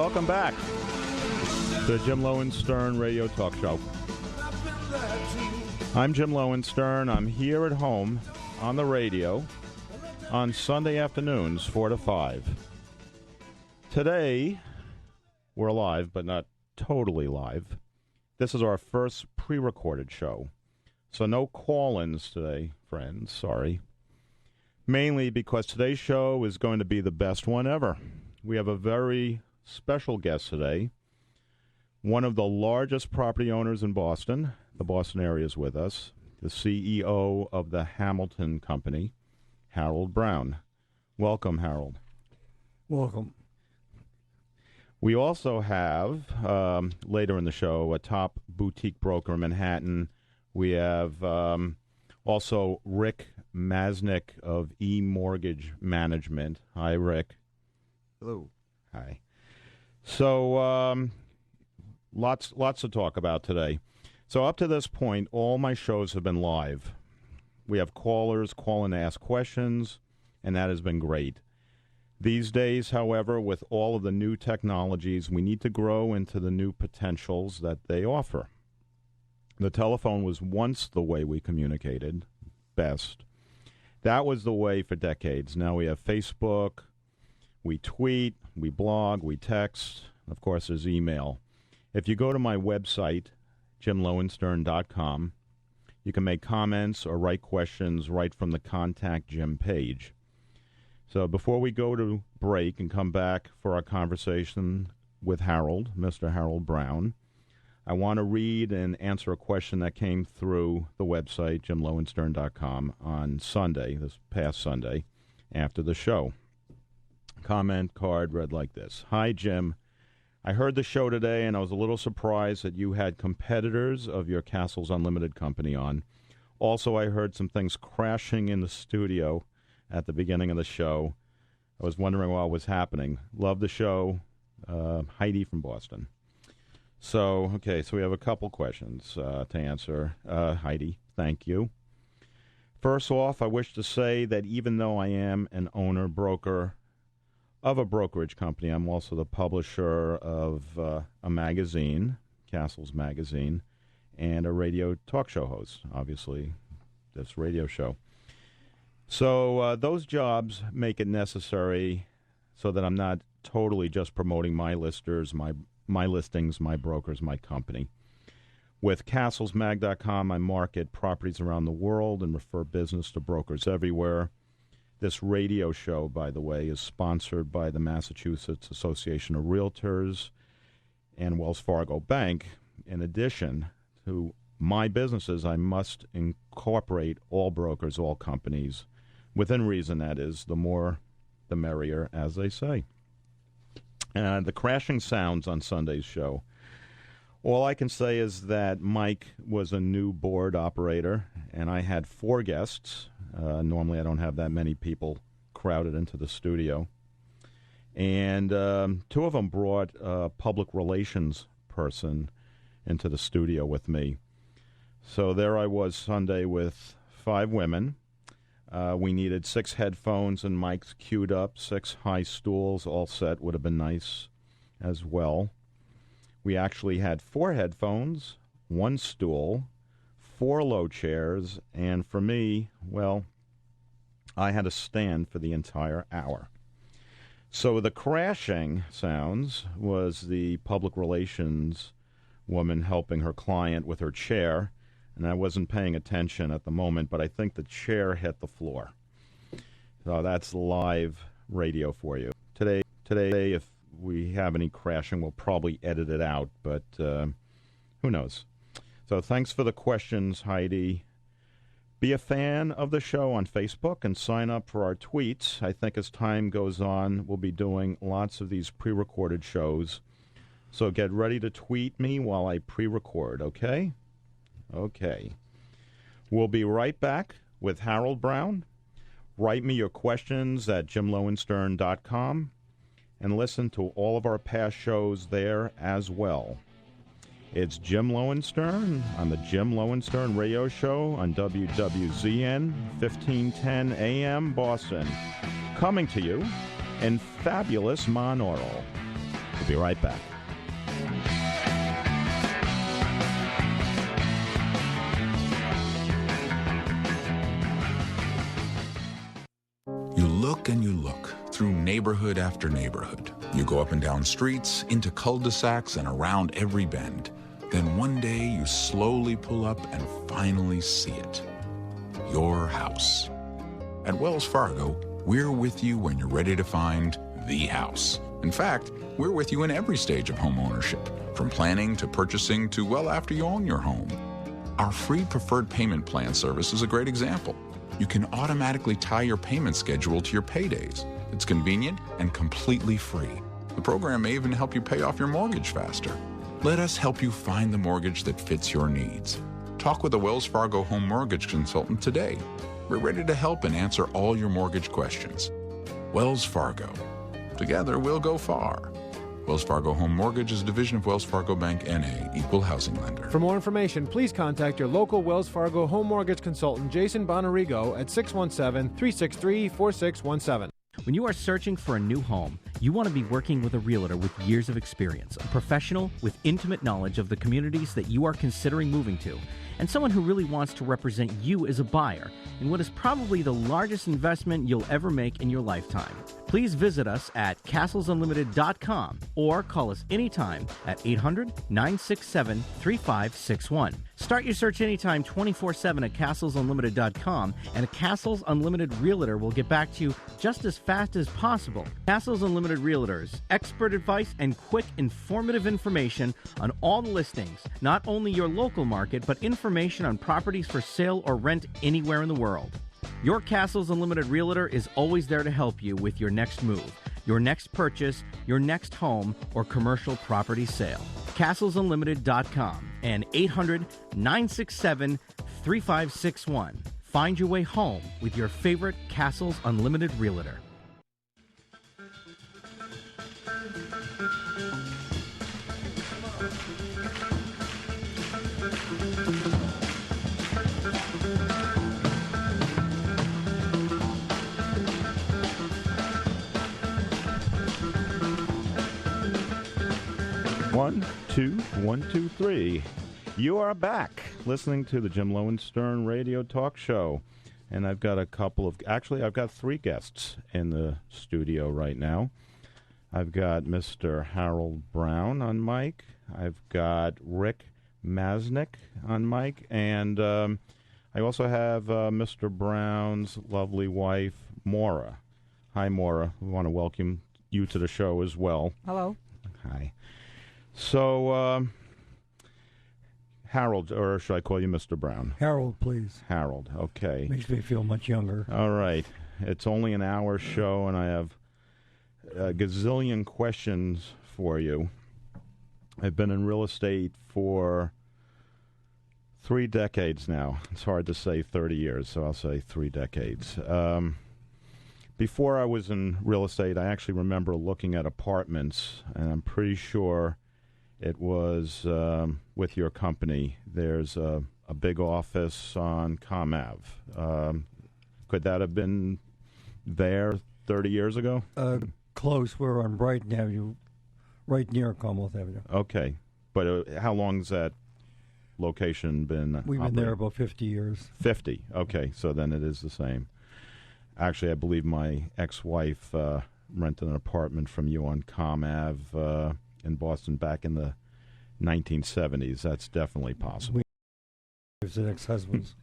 welcome back to the Jim Lowenstern Radio Talk Show. I'm Jim Lowenstern. I'm here at home on the radio on Sunday afternoons, 4 to 5. Today, we're live, but not totally live. This is our first pre-recorded show. So no call-ins today, friends. Sorry. Mainly because today's show is going to be the best one ever. We have a very special guest today. One of the largest property owners in Boston. The Boston area is with us. The CEO of the Hamilton Company, Harold Brown. Welcome, Harold. Welcome. We also have, later in the show, a top boutique broker in Manhattan. We have also Rick Masnick of eMortgage Management. Hi, Rick. Hello. Hi. So lots to talk about today. So up to this point, all my shows have been live. We have callers call and ask questions, and that has been great. These days, however, with all of the new technologies, we need to grow into the new potentials that they offer. The telephone was once the way we communicated best. That was the way for decades. Now we have Facebook, we tweet, we blog, we text. Of course, there's email. If you go to my website, jimlowenstern.com, you can make comments or write questions right from the Contact Jim page. So before we go to break and come back for our conversation with Harold, Mr. Harold Brown, I want to read and answer a question that came through the website, jimlowenstern.com, on Sunday, this past Sunday, after the show. Comment card read like this. Hi, Jim. I heard the show today, and I was a little surprised that you had competitors of your Castles Unlimited company on. Also, I heard some things crashing in the studio at the beginning of the show. I was wondering what was happening. Love the show. Heidi from Boston. So we have a couple questions to answer. Heidi, thank you. First off, I wish to say that even though I am an owner-broker of a brokerage company, I'm also the publisher of a magazine, Castles Magazine, and a radio talk show host, obviously, this radio show. So those jobs make it necessary so that I'm not totally just promoting my listers, my listings, my brokers, my company. With castlesmag.com, I market properties around the world and refer business to brokers everywhere. This radio show, by the way, is sponsored by the Massachusetts Association of Realtors and Wells Fargo Bank. In addition to my businesses, I must incorporate all brokers, all companies, within reason, that is, the more the merrier, as they say. The crashing sounds on Sunday's show. All I can say is that Mike was a new board operator, and I had 4 guests. Normally I don't have that many people crowded into the studio. And 2 of them brought a public relations person into the studio with me. So there I was Sunday with 5 women. We needed 6 headphones and mics queued up, 6 high stools, all set. Would have been nice as well. We actually had 4 headphones, 1 stool, 4 low chairs, and for me, well, I had to stand for the entire hour. So the crashing sounds was the public relations woman helping her client with her chair, and I wasn't paying attention at the moment, but I think the chair hit the floor. So that's live radio for you. Today, if we have any crashing, we'll probably edit it out, but who knows? So thanks for the questions, Heidi. Be a fan of the show on Facebook and sign up for our tweets. I think as time goes on, we'll be doing lots of these pre-recorded shows. So get ready to tweet me while I pre-record, okay? Okay. We'll be right back with Harold Brown. Write me your questions at jimlowenstern.com and listen to all of our past shows there as well. It's Jim Lowenstern on the Jim Lowenstern Radio Show on WWZN 1510 AM Boston, coming to you in fabulous Monaural. We'll be right back. You look and you look through neighborhood after neighborhood. You go up and down streets, into cul-de-sacs, and around every bend. Then one day you slowly pull up and finally see it. Your house. At Wells Fargo, we're with you when you're ready to find the house. In fact, we're with you in every stage of home ownership, from planning to purchasing to well after you own your home. Our free preferred payment plan service is a great example. You can automatically tie your payment schedule to your paydays. It's convenient and completely free. The program may even help you pay off your mortgage faster. Let us help you find the mortgage that fits your needs. Talk with a Wells Fargo home mortgage consultant today. We're ready to help and answer all your mortgage questions. Wells Fargo. Together we'll go far. Wells Fargo Home Mortgage is a division of Wells Fargo Bank N.A., equal housing lender. For more information, please contact your local Wells Fargo home mortgage consultant, Jason Bonarigo, at 617-363-4617. When you are searching for a new home, you want to be working with a realtor with years of experience, a professional with intimate knowledge of the communities that you are considering moving to, and someone who really wants to represent you as a buyer in what is probably the largest investment you'll ever make in your lifetime. Please visit us at castlesunlimited.com or call us anytime at 800-967-3561. Start your search anytime 24/7 at castlesunlimited.com, and a Castles Unlimited Realtor will get back to you just as fast as possible. Castles Unlimited Realtors, expert advice and quick, informative information on all the listings, not only your local market, but information on properties for sale or rent anywhere in the world. Your Castles Unlimited Realtor is always there to help you with your next move, your next purchase, your next home, or commercial property sale. CastlesUnlimited.com and 800-967-3561. Find your way home with your favorite Castles Unlimited Realtor. One, two, three. You are back listening to the Jim Lowenstern Radio Talk Show. And I've got I've got three guests in the studio right now. I've got Mr. Harold Brown on mic. I've got Rick Masnick on mic. And I also have Mr. Brown's lovely wife, Maura. Hi, Maura. We want to welcome you to the show as well. Hello. Hi. So, Harold, or should I call you Mr. Brown? Harold, please. Harold, okay. Makes me feel much younger. All right. It's only an hour show, and I have a gazillion questions for you. I've been in real estate for 3 decades now. It's hard to say 30 years, so I'll say 3 decades. Before I was in real estate, I actually remember looking at apartments, and I'm pretty sure it was with your company. There's a big office on Com Ave. Could that have been there 30 years ago? Close. We're on Brighton Avenue, right near Commonwealth Avenue. Okay. But how long's that location been We've operating? been there about 50 years. 50. Okay. So then it is the same. Actually, I believe my ex-wife rented an apartment from you on Com Ave in Boston back in the 1970s. That's definitely possible. It's an ex-husband's.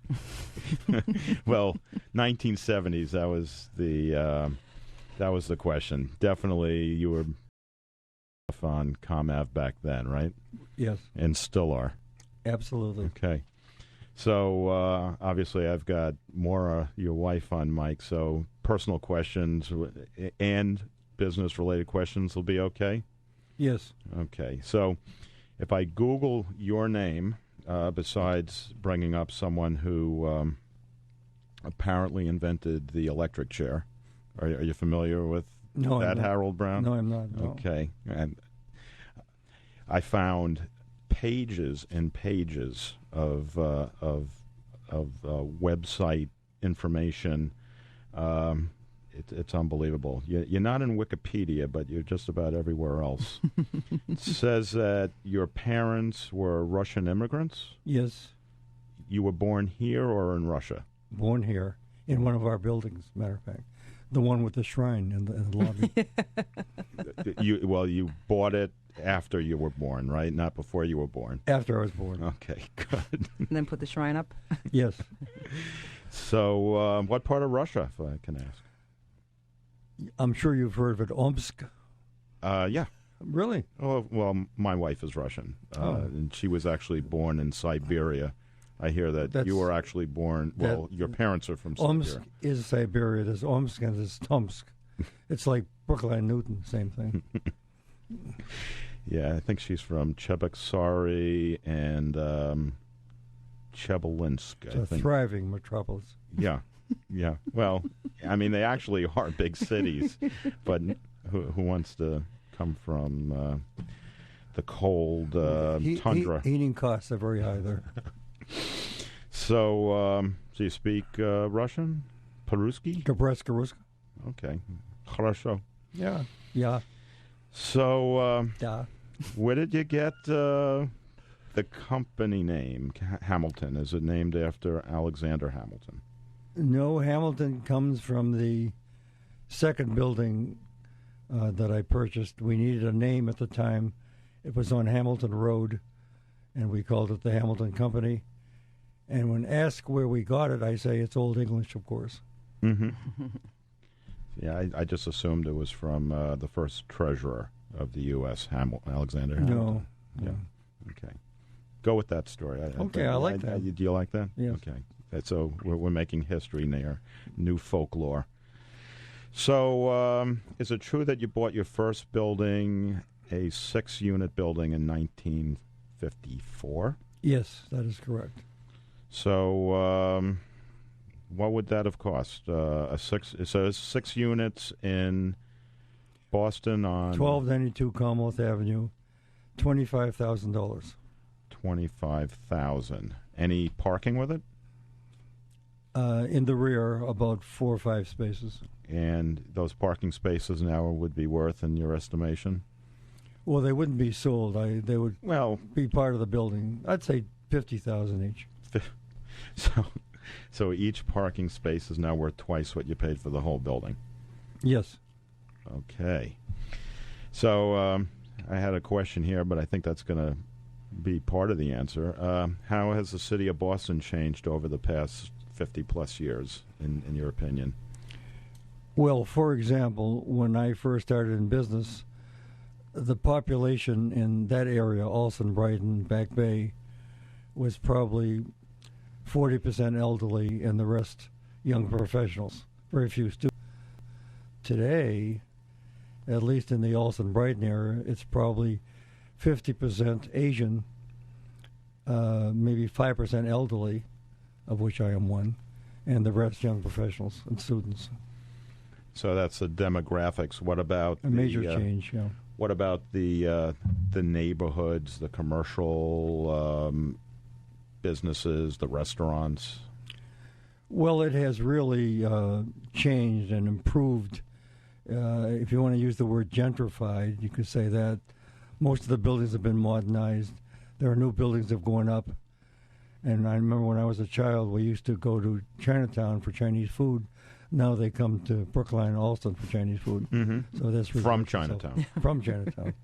Well, 1970s. That was the question. Definitely, you were on Com Ave back then, right? Yes. And still are. Absolutely. Okay. So, obviously, I've got Maura, your wife, on mic, so personal questions and business-related questions will be okay? Yes. Okay. So, if I Google your name, besides bringing up someone who apparently invented the electric chair, are you familiar with that, Harold Brown? No, I'm not. No. Okay. And I found pages and pages of website information. It's unbelievable. You're not in Wikipedia, but you're just about everywhere else. It says that your parents were Russian immigrants. Yes, You were born here or in Russia? born here in one of our buildings, matter of fact. The one with the shrine in the lobby. You bought it after you were born, right? Not before you were born. After I was born. Okay, good. And then put the shrine up. Yes. So, what part of Russia, if I can ask? I'm sure you've heard of it. Omsk. Yeah. Really? Oh, well, my wife is Russian, and she was actually born in Siberia. I hear that you were actually born. Well, your parents are from Siberia. Omsk is Siberia. There's Omsk and there's Tomsk. It's like Brookline Newton, same thing. Yeah, I think she's from Cheboksary and Chebolinsk. It's a thriving metropolis. Yeah. Well, I mean, they actually are big cities, but who wants to come from the cold tundra? Heating costs are very high there. So you speak Russian? По-русски? Kabreska. Okay. Хорошо. Yeah. So, Yeah. where did you get the company name, Hamilton? Is it named after Alexander Hamilton? No, Hamilton comes from the second building that I purchased. We needed a name at the time. It was on Hamilton Road, and we called it the Hamilton Company. And when asked where we got it, I say it's Old English, of course. Mm-hmm. Yeah, I just assumed it was from the first treasurer of the U.S., Alexander Hamilton. No. Yeah. Okay. Go with that story. I like that. Do you like that? Yes. Okay. So we're making history there, new folklore. So is it true that you bought your first building, a 6-unit building, in 1954? Yes, that is correct. So what would that have cost? So it's 6 units in Boston on 1292 Commonwealth Avenue, $25,000. $25,000. Any parking with it? In the rear, about 4 or 5 spaces. And those parking spaces now would be worth, in your estimation? Well, they wouldn't be sold. They would be part of the building. I'd say $50,000 each. So each parking space is now worth twice what you paid for the whole building. Yes. Okay. So I had a question here, but I think that's going to be part of the answer. How has the city of Boston changed over the past 50-plus years, in your opinion? Well, for example, when I first started in business, the population in that area, Allston, Brighton, Back Bay, was probably 40% elderly and the rest young professionals, very few students. Today, at least in the Allston, Brighton area, it's probably 50% Asian, maybe 5% elderly, of which I am one, and the rest young professionals and students. So that's the demographics. What about a major change? Yeah. What about the neighborhoods, the commercial businesses, the restaurants? Well, it has really changed and improved. If you want to use the word gentrified, you could say that. Most of the buildings have been modernized. There are new buildings that have gone up. And I remember when I was a child, we used to go to Chinatown for Chinese food. Now they come to Brookline, Allston for Chinese food. Mm-hmm. So that's from Chinatown. From Chinatown.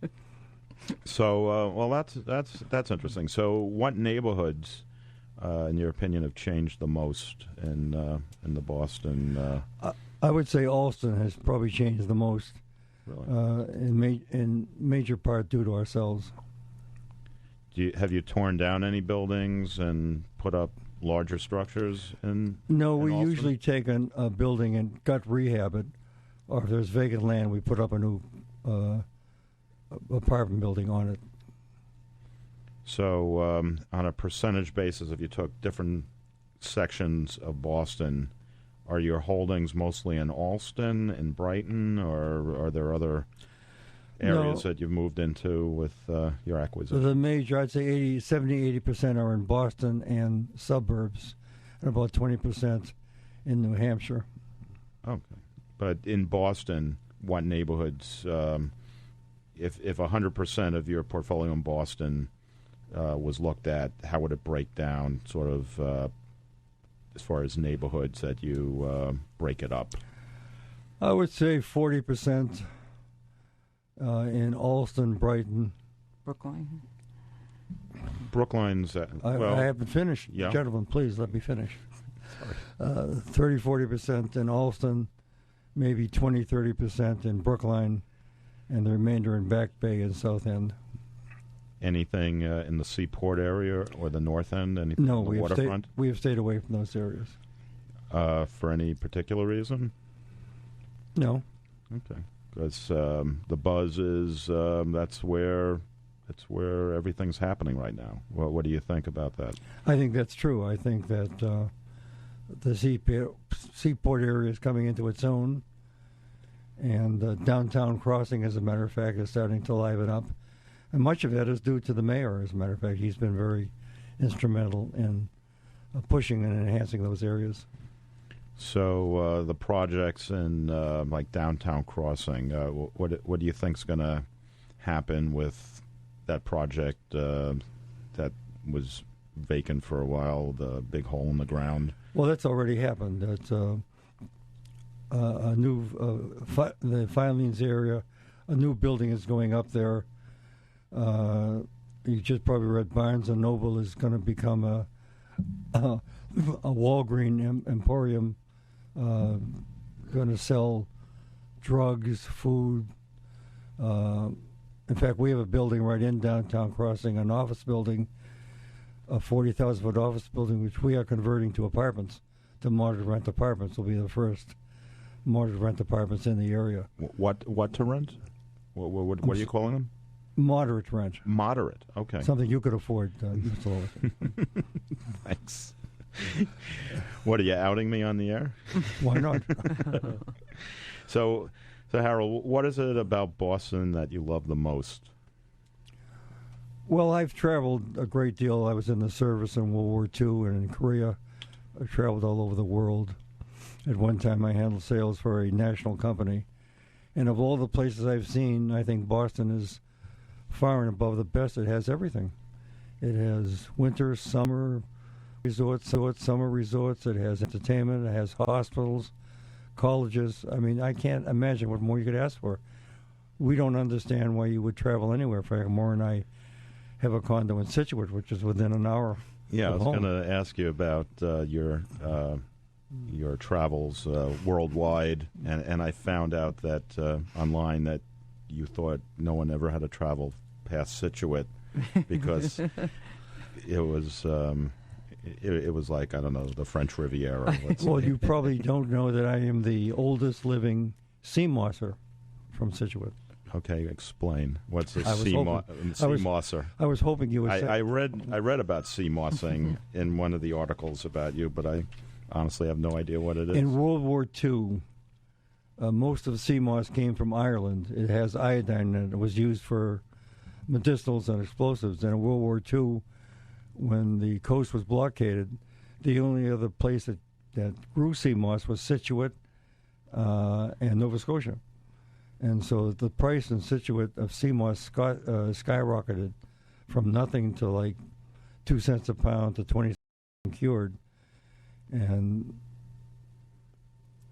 So, well, that's interesting. So, what neighborhoods, in your opinion, have changed the most in the Boston? I would say Allston has probably changed the most. Really? In major part due to ourselves. Have you torn down any buildings and put up larger structures in? No, in we Allston? usually take a building and gut rehab it, or if there's vacant land, we put up a new apartment building on it. So, on a percentage basis, if you took different sections of Boston, are your holdings mostly in Allston and Brighton, or are there other areas that you've moved into with your acquisition? The major, I'd say 70-80% are in Boston and suburbs, and about 20% in New Hampshire. Okay. But in Boston, what neighborhoods, if 100% of your portfolio in Boston was looked at, how would it break down sort of as far as neighborhoods that you break it up? I would say 40% in Allston, Brighton. Brookline. Brookline's, I haven't finished. Yeah. Gentlemen, please let me finish. 30-40% in Allston, maybe 20-30% in Brookline, and the remainder in Back Bay and South End. anything in the Seaport area or the North End? Anything No, on the we waterfront? have stayed away from those areas. For any particular reason? No. Okay, because the buzz is that's where everything's happening right now. Well, what do you think about that? I think that's true. I think that the Seaport area is coming into its own, and downtown crossing, as a matter of fact, is starting to liven up. And much of that is due to the mayor, as a matter of fact. He's been very instrumental in pushing and enhancing those areas. So the projects in like downtown crossing, what do you think's going to happen with that project that was vacant for a while, the big hole in the ground? Well, that's already happened. It's a new the Filings area. A new building is going up there. You just probably read Barnes and Noble is going to become a Walgreen Emporium. Going to sell drugs, food. In fact, we have a building right in downtown crossing, an office building, a 40,000-foot office building, which we are converting to apartments, to moderate rent apartments. Will be the first moderate rent apartments in the area. What to rent? What are you calling them? Moderate rent. Moderate. Okay. Something you could afford, Mr. Lewis. Thanks. What, are you outing me on the air? Why not? So Harold, what is it about Boston that you love the most? Well, I've traveled a great deal. I was in the service in World War II and in Korea. I've traveled all over the world. At one time, I handled sales for a national company. And of all the places I've seen, I think Boston is far and above the best. It has everything. It has winter, summer resorts, summer resorts. It has entertainment. It has hospitals, colleges. I mean, I can't imagine what more you could ask for. We don't understand why you would travel anywhere. Frank Moore and I have a condo in Scituate, which is within an hour. Yeah, I was home. going to ask you about your travels worldwide, and I found out that online that you thought no one ever had to travel past Scituate because it was like, I don't know, the French Riviera. Well, you probably don't know that I am the oldest living sea mosser from Scituate. Okay, explain. What's a I was sea hoping- mosser? I was hoping you would say. I read about sea mossing in one of the articles about you, but I honestly have no idea what it is. In World War II, most of the sea moss came from Ireland. It has iodine in it. It was used for medicinals and explosives. And in World War II, when the coast was blockaded, the only other place that grew sea moss was Scituate and Nova Scotia. And so the price in Scituate of sea moss skyrocketed from nothing to like 2 cents a pound to 20 cents cured. And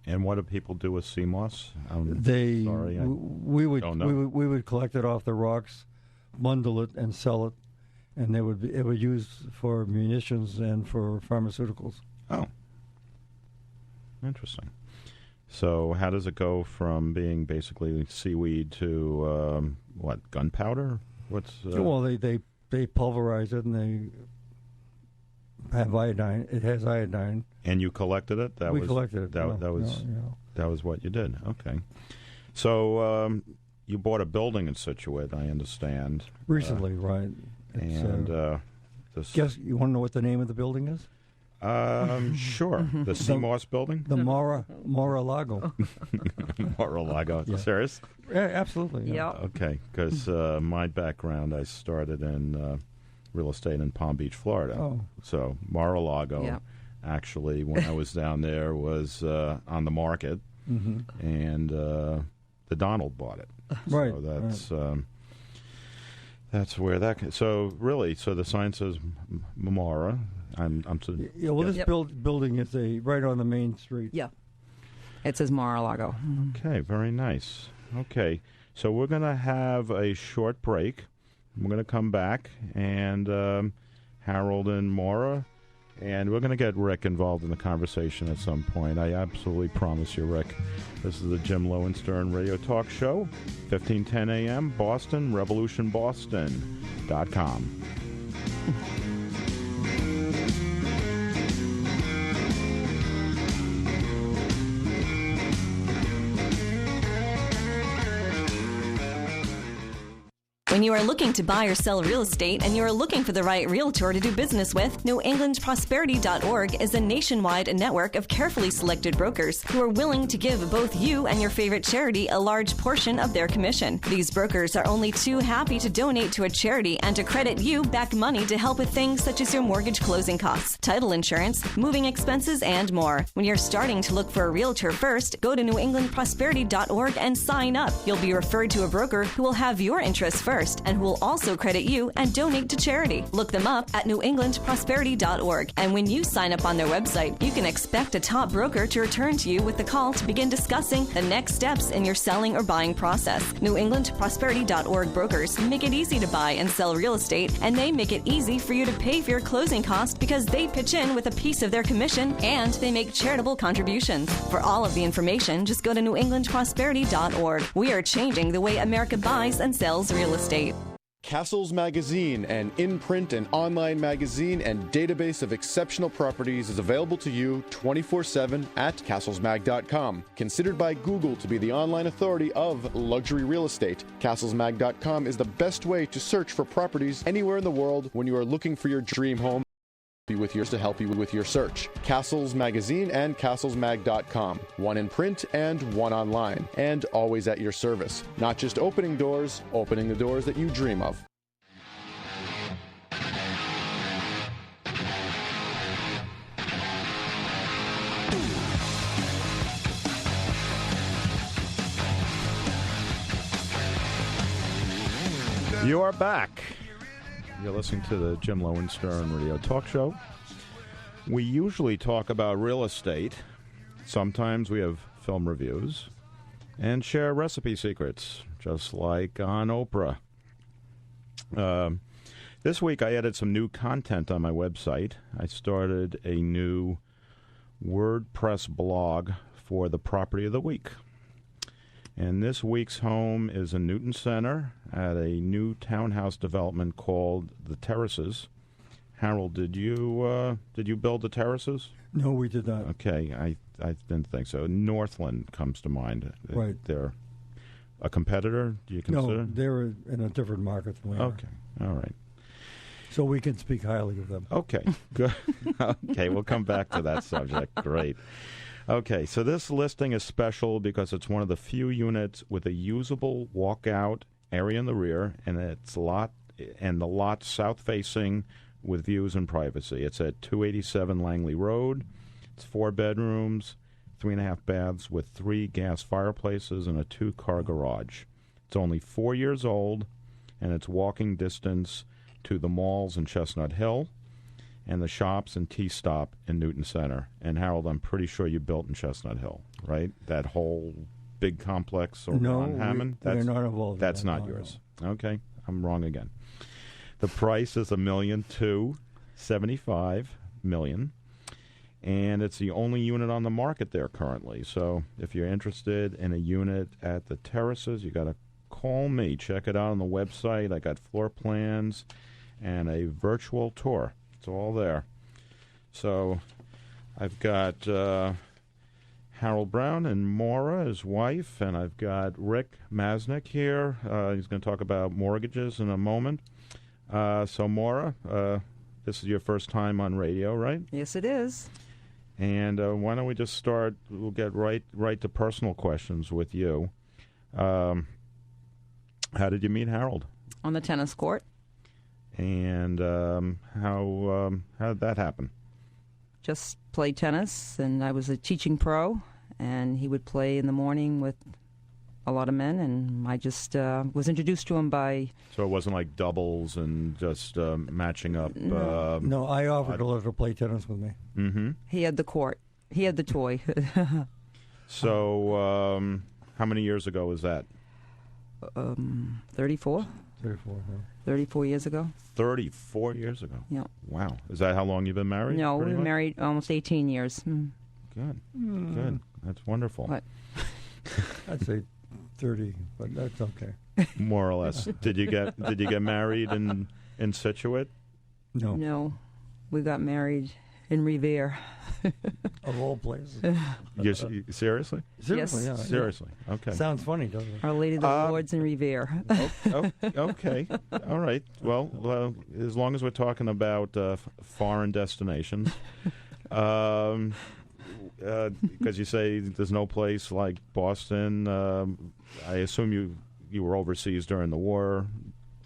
what do people do with sea moss? we would collect it off the rocks, bundle it, and sell it, and it would use for munitions and for pharmaceuticals. Oh, interesting. So how does it go from being basically seaweed to gunpowder? Well, they pulverize it and they have iodine. It has iodine. And you collected it? We collected it. That was what you did. Okay. So you bought a building in Scituate, I understand. Recently, right. Guess you want to know what the name of the building is? Sure. The sea moss building? The Mar-a-Lago. Mar-a-Lago. Yeah. Serious? Yeah, absolutely. Yeah. Okay, because my background, I started in real estate in Palm Beach, Florida. Oh. So Mar-a-Lago, actually, when I was down there, was on the market. and the Donald bought it. Right. So that's where that. So really, so the sign says Memora. Yeah. Well, this building is right on the main street. Yeah. It says Mar-a-Lago. Okay. Very nice. Okay. So we're going to have a short break. We're going to come back, and Harold and Maura, and we're going to get Rick involved in the conversation at some point. I absolutely promise you, Rick. This is the Jim Lowenstern Radio Talk Show, 1510 a.m., Boston, revolutionboston.com. When you are looking to buy or sell real estate and you are looking for the right realtor to do business with, NewEnglandProsperity.org is a nationwide network of carefully selected brokers who are willing to give both you and your favorite charity a large portion of their commission. These brokers are only too happy to donate to a charity and to credit you back money to help with things such as your mortgage closing costs, title insurance, moving expenses, and more. When you're starting to look for a realtor first, go to NewEnglandProsperity.org and sign up. You'll be referred to a broker who will have your interests first and who will also credit you and donate to charity. Look them up at NewEnglandProsperity.org. And when you sign up on their website, you can expect a top broker to return to you with the call to begin discussing the next steps in your selling or buying process. NewEnglandProsperity.org brokers make it easy to buy and sell real estate, and they make it easy for you to pay for your closing costs because they pitch in with a piece of their commission and they make charitable contributions. For all of the information, just go to NewEnglandProsperity.org. We are changing the way America buys and sells real estate. Castles Magazine, an in-print and online magazine and database of exceptional properties, is available to you 24/7 at castlesmag.com. Considered by Google to be the online authority of luxury real estate, castlesmag.com is the best way to search for properties anywhere in the world when you are looking for your dream home. To help you with your search. Castles Magazine and castlesmag.com. One in print and one online. And always at your service. Not just opening doors, opening the doors that you dream of. You are back. You're listening to the Jim Lowenstern Radio Talk Show. We usually talk about real estate. Sometimes we have film reviews and share recipe secrets, just like on Oprah. This week I added some new content on my website. I started a new WordPress blog for the Property of the Week. And this week's home is in Newton Center at a new townhouse development called The Terraces. Harold, did you build the Terraces? No, we did not. Okay, I didn't think so. Northland comes to mind. Right. They're a competitor, do you consider? No, they're in a different market than we are. Okay, all right. So we can speak highly of them. Okay, good. Okay, we'll come back to that subject. Great. Okay, so this listing is special because it's one of the few units with a usable walkout area in the rear, and the lot south-facing with views and privacy. It's at 287 Langley Road. It's 4 bedrooms, 3.5 baths with 3 gas fireplaces and a 2-car garage. It's only 4 years old, and it's walking distance to the malls in Chestnut Hill and the shops and T-Stop in Newton Center. And Harold, I'm pretty sure you built in Chestnut Hill, right? That whole big complex over on Hammond? We're not involved. That's not yours. Okay, I'm wrong again. The price is $1,275,000, and it's the only unit on the market there currently. So if you're interested in a unit at the Terraces, you got to call me. Check it out on the website. I got floor plans and a virtual tour. It's all there. So I've got Harold Brown and Maura, his wife, and I've got Rick Masnick here. He's going to talk about mortgages in a moment. So Maura, this is your first time on radio, right? Yes, it is. And why don't we just start? We'll get right to personal questions with you. How did you meet Harold? On the tennis court. And how did that happen? Just played tennis, and I was a teaching pro, and he would play in the morning with a lot of men, and I just was introduced to him by... So it wasn't like doubles and just matching up? No, I offered to let her play tennis with me. Mm-hmm. He had the court. He had the toy. So how many years ago was that? 34? 34, yeah. 34 years ago. 34 years ago? Yeah. Wow. Is that how long you've been married? No, we've pretty been much? married almost 18 years. Good. Good. That's wonderful. What? I'd say 30, but that's okay. More or less. Did you get married in Scituate? No. No, we got married in Revere. Of all places. Seriously? Seriously, Yes. yeah. Seriously. Okay. Sounds funny, doesn't it? Our Lady of the Lords in Revere. Okay. All right. Well, as long as we're talking about foreign destinations, because you say there's no place like Boston. I assume you were overseas during the war.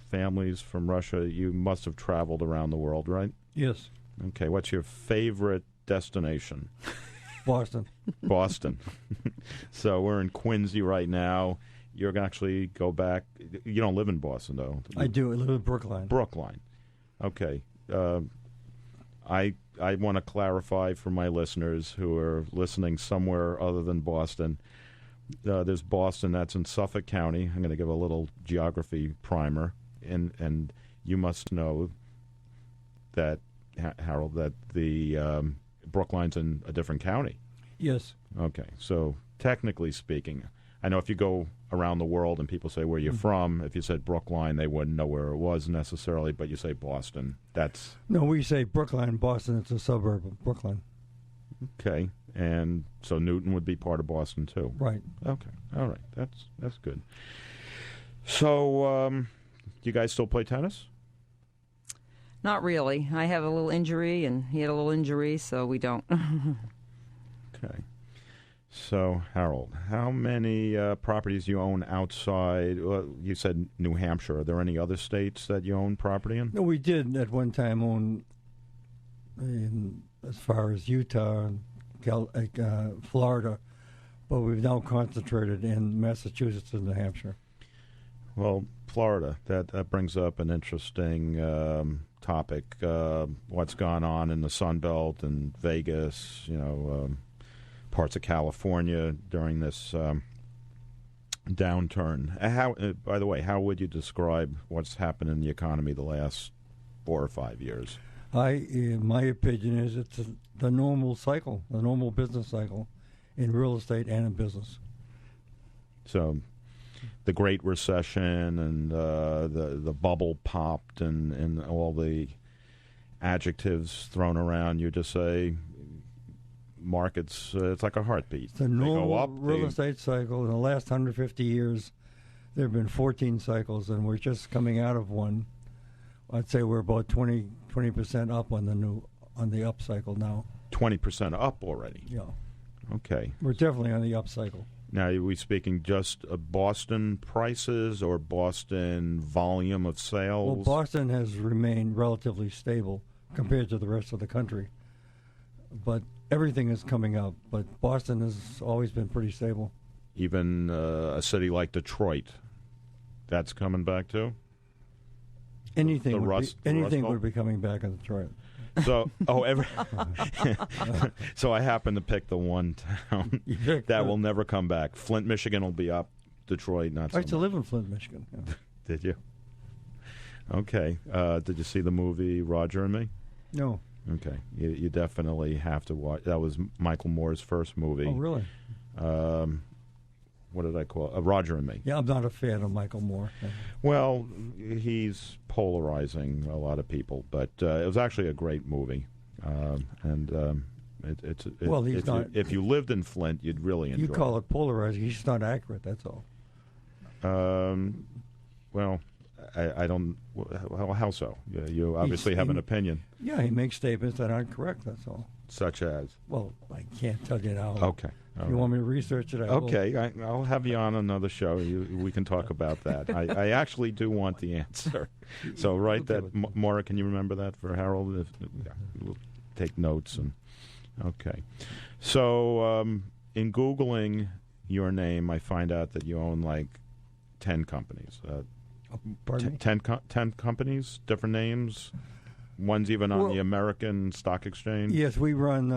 Families from Russia. You must have traveled around the world, right? Yes. Okay. What's your favorite destination? Boston. Boston. So we're in Quincy right now. You're going to actually go back. You don't live in Boston, though. I do. I live in Brookline. Brookline. Okay. I want to clarify for my listeners who are listening somewhere other than Boston. There's Boston. That's in Suffolk County. I'm going to give a little geography primer. And you must know that, Harold, that the Brookline's in a different county. Yes. Okay, so technically speaking, I know if you go around the world and people say where you're from, if you said Brookline, they wouldn't know where it was necessarily, but you say Boston, that's... No, we say Brookline, Boston. It's a suburb of Brookline. Okay, and so Newton would be part of Boston, too. Right. Okay, all right, that's good. So, you guys still play tennis? Not really. I have a little injury, and he had a little injury, so we don't. Okay. So, Harold, how many properties you own outside? Well, you said New Hampshire. Are there any other states that you own property in? No, we did at one time own as far as Utah and Florida, but we've now concentrated in Massachusetts and New Hampshire. Well, Florida, that brings up an interesting topic. What's gone on in the Sun Belt and Vegas, parts of California during this downturn. How, by the way, how would you describe what's happened in the economy the last 4 or 5 years? My opinion is it's the normal cycle, the normal business cycle in real estate and in business. So the Great Recession and the bubble popped and all the adjectives thrown around, you just say markets, it's like a heartbeat. It's a they normal go up, real estate cycle. In the last 150 years, there have been 14 cycles, and we're just coming out of one. I'd say we're about 20% up on the up cycle now. 20% up already. Yeah. Okay. We're definitely on the up cycle. Now, are we speaking just Boston prices or Boston volume of sales? Well, Boston has remained relatively stable compared to the rest of the country. But everything is coming up. But Boston has always been pretty stable. Even a city like Detroit, that's coming back too? Anything Rust would be coming back in Detroit. So, so I happen to pick the one town that will never come back. Flint, Michigan will be up. Detroit, not so I used to much. live in Flint, Michigan. Yeah. Did you? Okay. Did you see the movie Roger and Me? No. Okay. You definitely have to watch. That was Michael Moore's first movie. Oh, really? What did I call it? Roger and Me. Yeah, I'm not a fan of Michael Moore. Well, he's polarizing a lot of people, but it was actually a great movie. If you lived in Flint, you'd really enjoy it. You call it polarizing. He's just not accurate, that's all. Well, I don't... Well, how so? You obviously have an opinion. Yeah, he makes statements that aren't correct, that's all. Such as? Well, I can't tell you now. Okay. If you want me to research it, I will. Okay, I'll have you on another show. We can talk about that. I actually do want the answer. So write that. Maura, can you remember that for Harold? We'll take notes. Okay. So in Googling your name, I find out that you own like 10 companies. Pardon me? 10 companies, different names. One's even on the American Stock Exchange. Yes, we run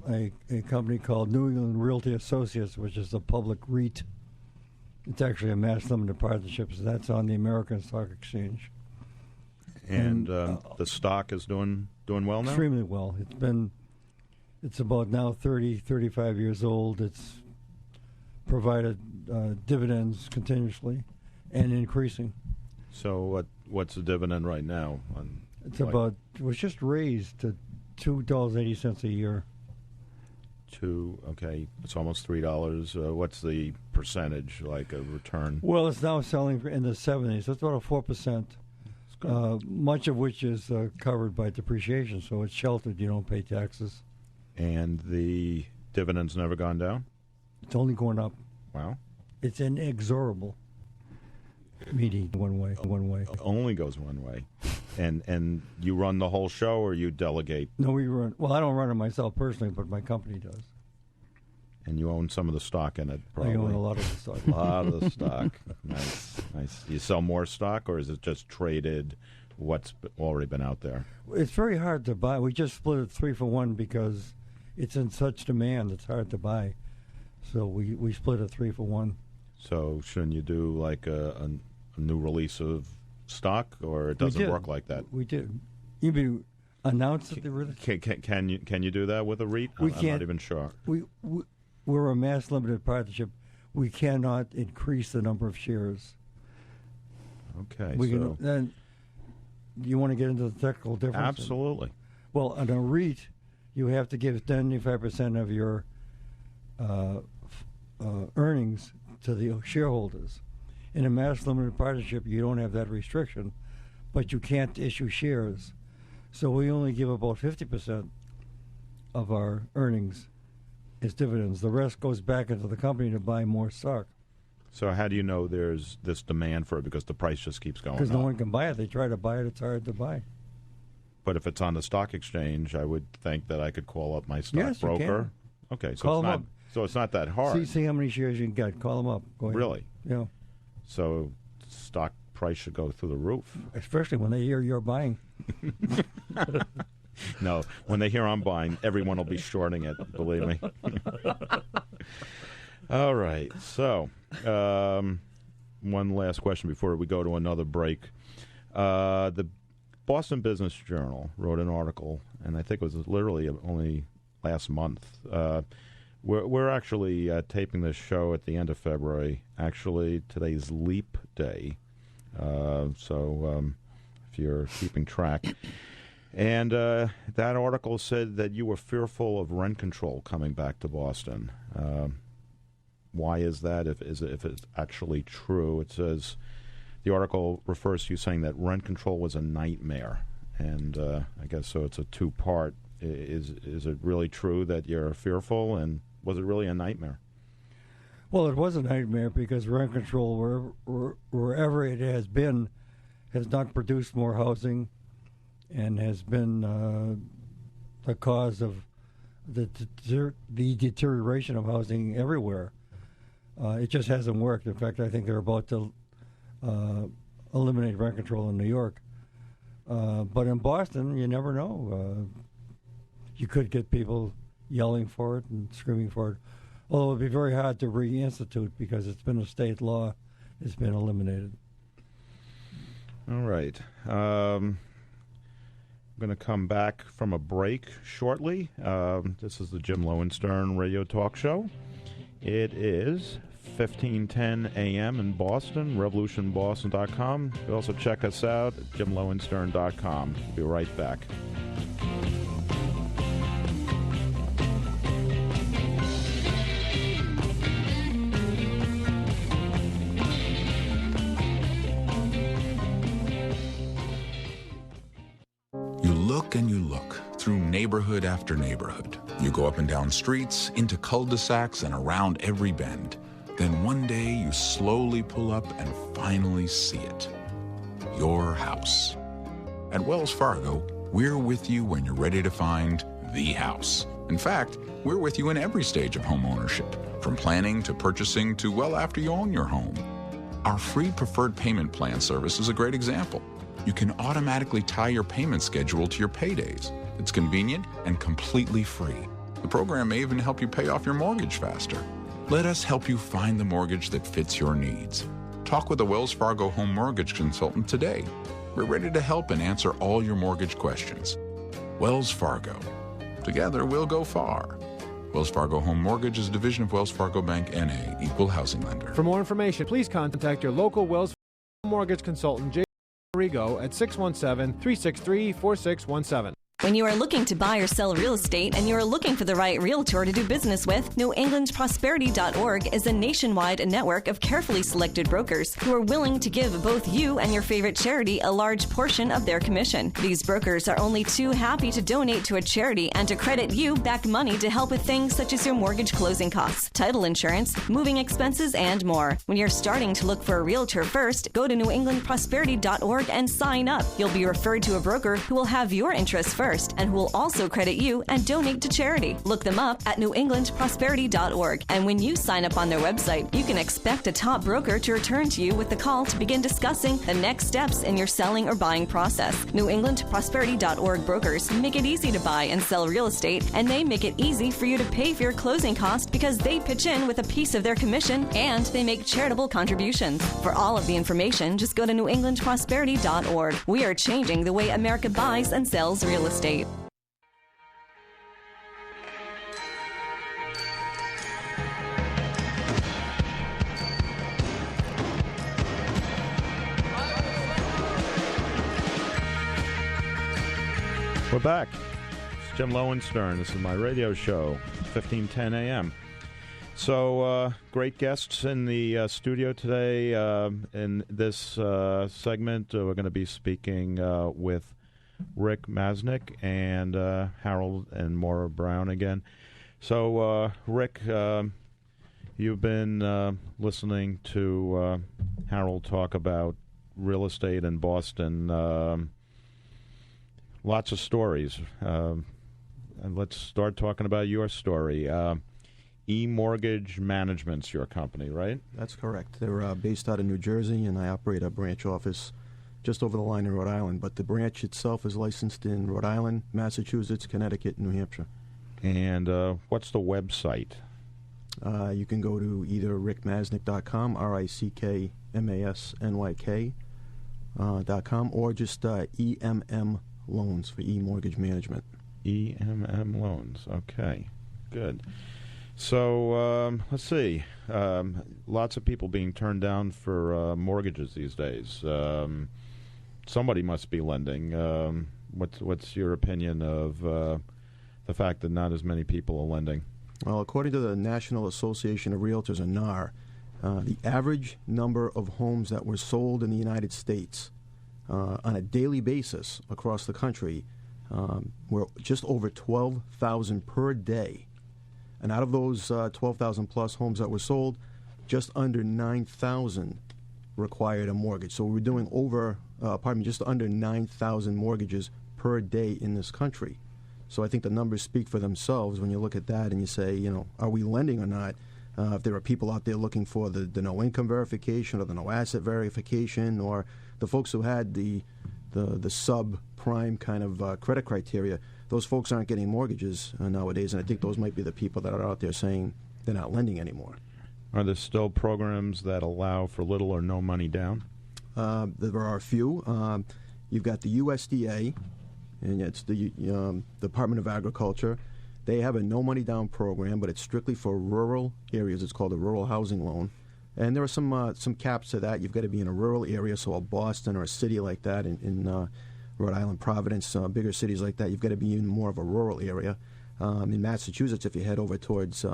a company called New England Realty Associates, which is a public REIT. It's actually a mass limited partnership, so that's on the American Stock Exchange. And the stock is doing well now? Extremely well. It's about now 35 years old. It's provided dividends continuously and increasing. So what's the dividend right now? It was just raised to $2.80 a year. Okay, it's almost $3. What's the percentage, like a return? Well, it's now selling in the 70s. That's about a 4%. Much of which is covered by depreciation, so it's sheltered. You don't pay taxes. And the dividend's never gone down? It's only going up. Wow. It's inexorable. Meaning one way. Only goes one way. And you run the whole show, or you delegate? No, we run. Well, I don't run it myself personally, but my company does. And you own some of the stock in it, probably. I own a lot of the stock. A lot of the stock. Nice. You sell more stock, or is it just traded what's already been out there? It's very hard to buy. We just split it 3-for-1 because it's in such demand. It's hard to buy. So we split it 3-for-1. So shouldn't you do like a new release of stock, or it doesn't work like that? We did. You mean announce that they were? Can you do that with a REIT? We can't. I'm not even sure. We're a mass limited partnership. We cannot increase the number of shares. Okay. Then you want to get into the technical difference? Absolutely. Well, on a REIT, you have to give 75% of your earnings to the shareholders. In a mass limited partnership, you don't have that restriction, but you can't issue shares. So we only give about 50% of our earnings as dividends. The rest goes back into the company to buy more stock. So how do you know there's this demand for it? Because the price just keeps going up. Because no one can buy it. They try to buy it. It's hard to buy. But if it's on the stock exchange, I would think that I could call up my stock broker. You can. Okay, so call it's them not. up. So it's not that hard. See how many shares you can get. Call them up. Go ahead. Really? Yeah. So stock price should go through the roof. Especially when they hear you're buying. No, when they hear I'm buying, everyone will be shorting it, believe me. All right, so one last question before we go to another break. The Boston Business Journal wrote an article, and I think it was literally only last month. We're actually taping this show at the end of February. Actually, today's Leap Day, so if you're keeping track. And that article said that you were fearful of rent control coming back to Boston. Why is that? If it's actually true, it says the article refers to you saying that rent control was a nightmare, and I guess so. It's a two-part. Is it really true that you're fearful, and was it really a nightmare? Well, it was a nightmare because rent control, wherever it has been, has not produced more housing, and has been the cause of the deterioration of housing everywhere. It just hasn't worked. In fact, I think they're about to eliminate rent control in New York. But in Boston, you never know. You could get people yelling for it and screaming for it. Although it would be very hard to reinstitute because it's been a state law. It's been eliminated. All right. I'm going to come back from a break shortly. This is the Jim Lowenstern Radio Talk Show. It is 15:10 a.m. in Boston, revolutionboston.com. You can also check us out at jimlowenstern.com. Be right back. And you look through neighborhood after neighborhood. You go up and down streets, into cul-de-sacs, and around every bend. Then one day you slowly pull up and finally see it. Your house. At Wells Fargo, we're with you when you're ready to find the house. In fact, we're with you in every stage of home ownership. from planning to purchasing to well after you own your home. Our free preferred payment plan service is a great example. You can automatically tie your payment schedule to your paydays. It's convenient and completely free. The program may even help you pay off your mortgage faster. Let us help you find the mortgage that fits your needs. Talk with a Wells Fargo home mortgage consultant today. We're ready to help and answer all your mortgage questions. Wells Fargo. Together, we'll go far. Wells Fargo Home Mortgage is a division of Wells Fargo Bank, N.A., equal housing lender. For more information, please contact your local Wells Fargo mortgage consultant, Jason Rigo, at 617-363-4617. When you are looking to buy or sell real estate and you are looking for the right realtor to do business with, NewEnglandProsperity.org is a nationwide network of carefully selected brokers who are willing to give both you and your favorite charity a large portion of their commission. These brokers are only too happy to donate to a charity and to credit you back money to help with things such as your mortgage closing costs, title insurance, moving expenses, and more. When you're starting to look for a realtor first, go to NewEnglandProsperity.org and sign up. You'll be referred to a broker who will have your interests first and who will also credit you and donate to charity. Look them up at NewEnglandProsperity.org. And when you sign up on their website, you can expect a top broker to return to you with the call to begin discussing the next steps in your selling or buying process. NewEnglandProsperity.org brokers make it easy to buy and sell real estate, and they make it easy for you to pay for your closing costs because they pitch in with a piece of their commission and they make charitable contributions. For all of the information, just go to NewEnglandProsperity.org. We are changing the way America buys and sells real estate. We're back. It's Jim Lowenstern. This is my radio show, 1510 a.m. So, great guests in the studio today. In this segment, we're going to be speaking with Rick Masnick and Harold and Maura Brown again. So, Rick, you've been listening to Harold talk about real estate in Boston. Lots of stories. And let's start talking about your story. eMortgage Management's your company, right? That's correct. They're based out of New Jersey, and I operate a branch office just over the line in Rhode Island. But the branch itself is licensed in Rhode Island, Massachusetts, Connecticut, and New Hampshire. And what's the website? You can go to either rickmasnick.com, rickmasnyk.com, or just EMM Loans for eMortgage Management. EMM Loans. Okay, good. So let's see. Lots of people being turned down for mortgages these days. Somebody must be lending. What's your opinion of the fact that not as many people are lending? Well, according to the National Association of Realtors, or NAR, the average number of homes that were sold in the United States on a daily basis across the country were just over 12,000 per day. And out of those 12,000 plus homes that were sold, just under 9,000 required a mortgage. So we're doing just under 9,000 mortgages per day in this country. So I think the numbers speak for themselves when you look at that and you say, are we lending or not? If there are people out there looking for the no income verification or the no asset verification, or the folks who had the subprime kind of credit criteria, those folks aren't getting mortgages nowadays, and I think those might be the people that are out there saying they're not lending anymore. Are there still programs that allow for little or no money down? There are a few. You've got the USDA, and it's the Department of Agriculture. They have a no money down program, but it's strictly for rural areas. It's called a rural housing loan. And there are some caps to that. You've got to be in a rural area, so a Boston or a city like that in Rhode Island, Providence, bigger cities like that, you've got to be in more of a rural area. In Massachusetts, if you head over towards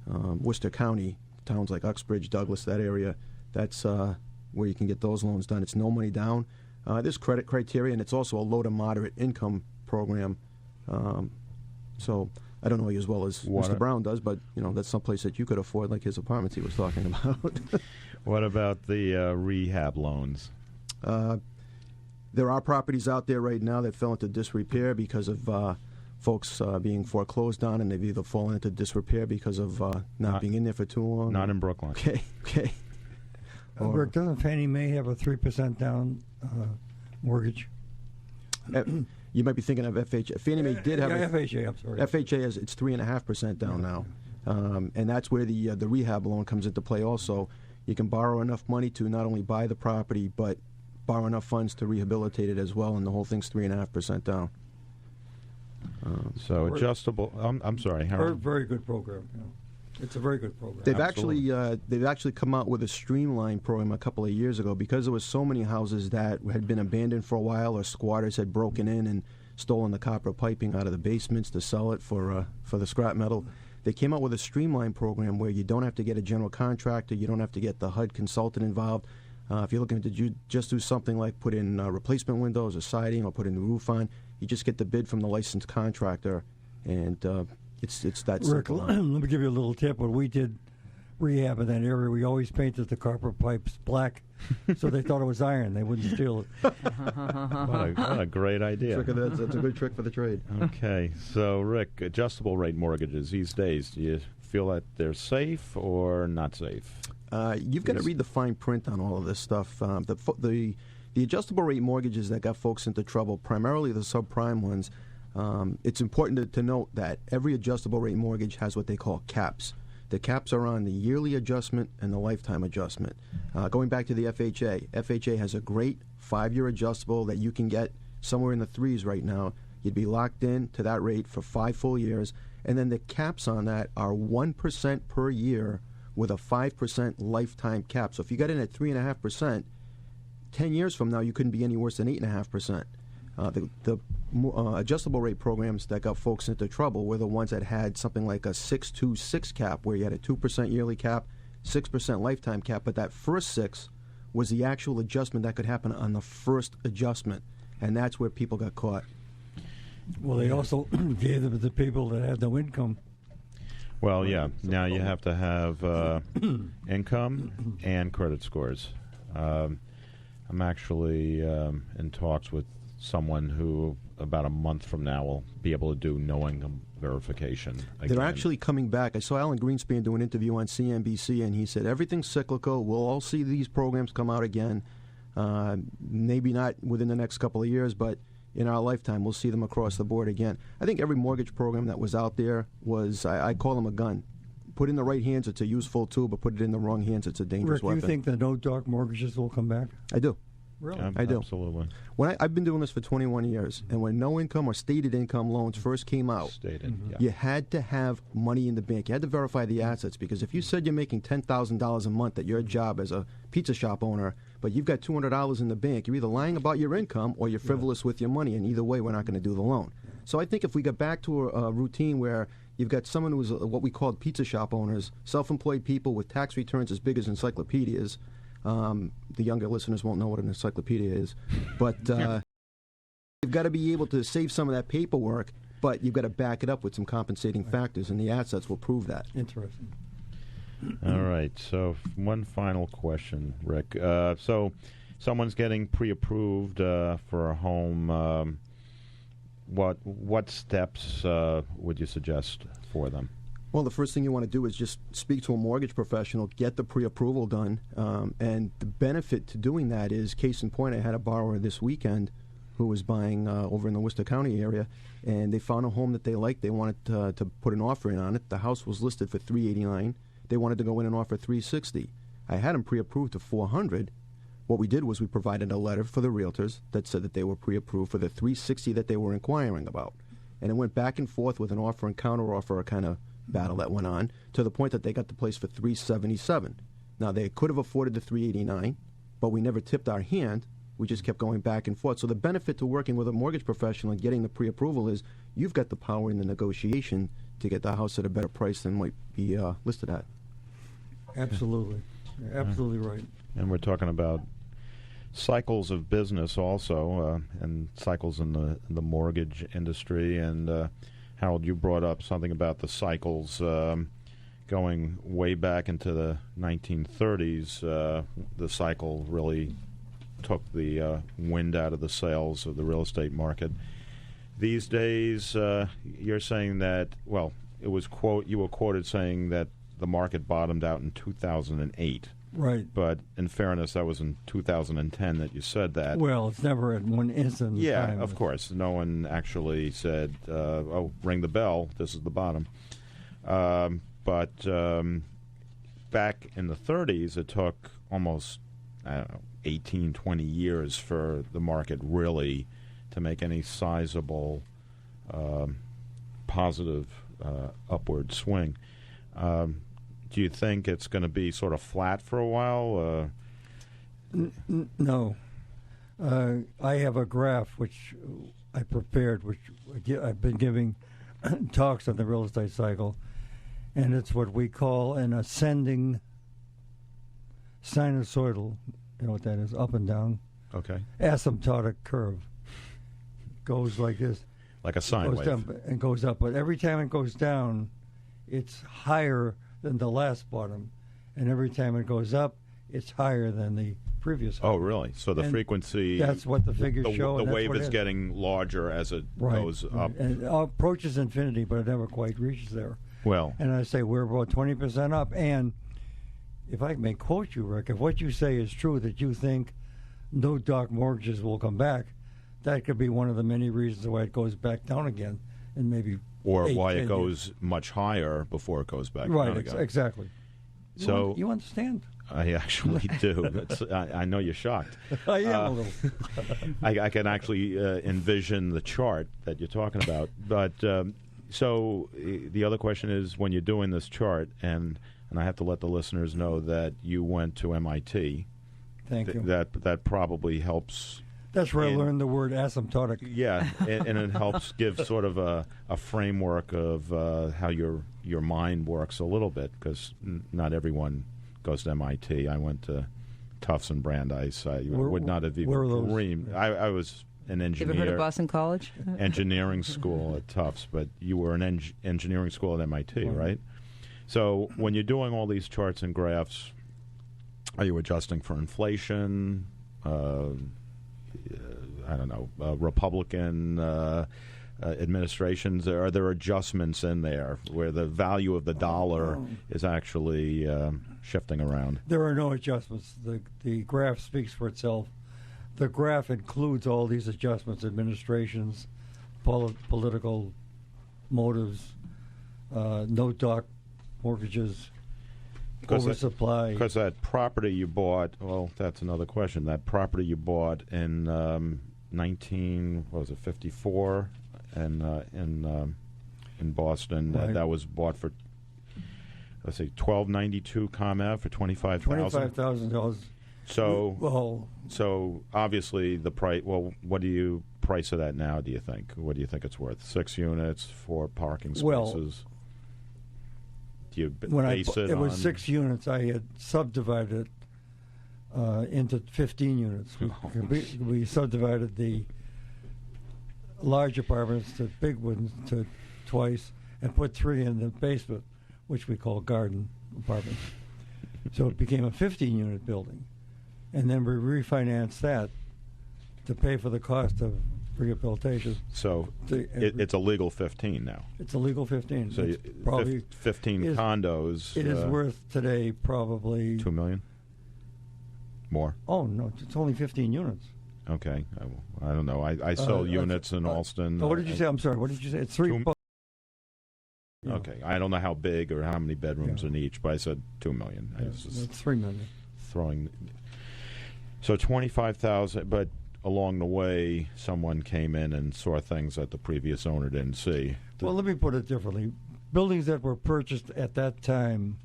Worcester County, towns like Uxbridge, Douglas, that area, that's where you can get those loans done. It's no money down. There's credit criteria, and it's also a low to moderate income program. So I don't know you as well as Mr. Brown does, but that's someplace that you could afford, like his apartments he was talking about. What about the rehab loans? There are properties out there right now that fell into disrepair because of folks being foreclosed on, and they've either fallen into disrepair because of not being in there for too long. Not in Brookline. Okay. Rick, doesn't Fannie Mae have a 3% down mortgage? You might be thinking of FHA. Fannie Mae did have FHA. I'm sorry. FHA it's 3.5% down now, and that's where the rehab loan comes into play. Also, you can borrow enough money to not only buy the property, but borrow enough funds to rehabilitate it as well, and the whole thing's 3.5% down. So adjustable. I'm sorry, Harold. Very good program. Yeah. It's a very good program. They've actually come out with a streamlined program a couple of years ago because there was so many houses that had been abandoned for a while, or squatters had broken in and stolen the copper piping out of the basements to sell it for the scrap metal. They came out with a streamlined program where you don't have to get a general contractor, you don't have to get the HUD consultant involved. If you're looking to just do something like put in replacement windows or siding or put a new roof on, you just get the bid from the licensed contractor, and it's that Rick, simple. let me give you a little tip. When we did rehab in that area, we always painted the copper pipes black so they thought it was iron. They wouldn't steal it. What a great idea. That's a good trick for the trade. Okay, so Rick, adjustable rate mortgages these days, do you feel that they're safe or not safe? You've got to read the fine print on all of this stuff. The adjustable rate mortgages that got folks into trouble, primarily the subprime ones, it's important to note that every adjustable rate mortgage has what they call caps. The caps are on the yearly adjustment and the lifetime adjustment. Going back to the FHA has a great 5-year adjustable that you can get somewhere in the 3s right now. You'd be locked in to that rate for 5 full years. And then the caps on that are 1% per year with a 5% lifetime cap. So if you got in at 3.5%, 10 years from now, you couldn't be any worse than 8.5%. The adjustable rate programs that got folks into trouble were the ones that had something like a 6.26 cap, where you had a 2% yearly cap, 6% lifetime cap, but that first 6 was the actual adjustment that could happen on the first adjustment, and that's where people got caught. Well, they also gave them to the people that had no income. Well, yeah. Now you have to have income and credit scores. I'm actually in talks with someone who about a month from now will be able to do no income verification again. They're actually coming back. I saw Alan Greenspan do an interview on CNBC, and he said everything's cyclical. We'll all see these programs come out again. Maybe not within the next couple of years, but in our lifetime, we'll see them across the board again. I think every mortgage program that was out there was, I call them a gun. Put in the right hands, it's a useful tool, but put it in the wrong hands, it's a dangerous weapon. Rick, do you think the no-doc mortgages will come back? I do. Really? I do. Absolutely. I've been doing this for 21 years, and when no income or stated income loans first came out, you had to have money in the bank. You had to verify the assets, because if you said you're making $10,000 a month at your job as a pizza shop owner, but you've got $200 in the bank, you're either lying about your income or you're frivolous with your money, and either way, we're not going to do the loan. So I think if we get back to a routine where you've got someone who's what we call pizza shop owners, self-employed people with tax returns as big as encyclopedias. The younger listeners won't know what an encyclopedia is, but you've got to be able to save some of that paperwork, but you've got to back it up with some compensating factors, and the assets will prove that. Interesting. All right, so one final question, Rick. So someone's getting pre-approved for a home. What steps would you suggest for them? Well, the first thing you want to do is just speak to a mortgage professional, get the pre-approval done, and the benefit to doing that is, case in point, I had a borrower this weekend who was buying over in the Worcester County area, and they found a home that they liked. They wanted to put an offer in on it. The house was listed for $389. They wanted to go in and offer $360. I had them pre-approved to $400. What we did was we provided a letter for the realtors that said that they were pre-approved for the $360 that they were inquiring about, and it went back and forth with an offer and counteroffer kind of battle that went on to the point that they got the place for $377. Now, they could have afforded the $389, but we never tipped our hand. We just kept going back and forth. So the benefit to working with a mortgage professional and getting the pre-approval is you've got the power in the negotiation to get the house at a better price than might be listed at. Absolutely. You're absolutely right. And we're talking about cycles of business also, and cycles in the mortgage industry. And Harold, you brought up something about the cycles going way back into the 1930s. The cycle really took the wind out of the sails of the real estate market. These days, you're saying that, well, you were quoted saying that the market bottomed out in 2008. Right. But in fairness, that was in 2010 that you said that. Well, it's never at one instant. Yeah, time. of course. No one actually said, oh, ring the bell, this is the bottom. But back in the 30s, it took almost, 18, 20 years for the market really to make any sizable positive upward swing. Do you think it's going to be sort of flat for a while? No. I have a graph which I prepared, which I've been giving talks on the real estate cycle, and it's what we call an ascending sinusoidal, you know what that is, up and down. Okay. Asymptotic curve. Goes like this. Like a sine goes wave. down and goes up, but every time it goes down, it's higher than the last bottom, and every time it goes up, it's higher than the previous. Oh, really? So the and frequency. That's what the figures show. The and that's wave what is it getting larger as it goes up. And it approaches infinity, but it never quite reaches there. Well. And I say we're about 20% up. And if I may quote you, Rick, if what you say is true, that you think no dark mortgages will come back, that could be one of the many reasons why it goes back down again, and maybe. Or why it goes much higher before it goes back down again. Right, exactly. So you understand? I actually do. I know you're shocked. I am a little. I can actually envision the chart that you're talking about. But so the other question is, when you're doing this chart, and I have to let the listeners know that you went to MIT. Thank you. That probably helps. That's where I learned the word asymptotic. Yeah, and it helps give sort of a framework of how your mind works a little bit, because not everyone goes to MIT. I went to Tufts and Brandeis. I would not have even dreamed. I was an engineer. You ever heard of Boston College? Engineering school at Tufts, but you were an engineering school at MIT, right? So when you're doing all these charts and graphs, are you adjusting for inflation? I don't know, Republican administrations? Are there adjustments in there where the value of the dollar is actually shifting around? There are no adjustments. The graph speaks for itself. The graph includes all these adjustments, administrations, political motives, no dark mortgages, oversupply. Because that property you bought, well, that's another question. That property you bought in 54 in Boston, right. that was bought for, let's see, $1,292 ComAv for $25,000. $25,000. So obviously the price. Well, what do you price it at now? Do you think? What do you think it's worth? 6 units, 4 parking spaces. Well, do you when base it was 6 units, I had subdivided it into 15 units. We subdivided the large apartments to big ones to twice, and put 3 in the basement, which we call garden apartments. So it became a 15-unit building. And then we refinanced that to pay for the cost of rehabilitation. So it's a legal 15 now. It's a legal 15. So it's probably 15 condos. It is worth today probably $2 million. More? Oh no, it's only 15 units. Okay, I don't know. I sell units in Alston. What did you say? I'm sorry. What did you say? It's 3. Okay, I don't know how big or how many bedrooms in each, but I said $2 million. It's $3 million. So 25,000, but along the way, someone came in and saw things that the previous owner didn't see. Well, let me put it differently. Buildings that were purchased at that time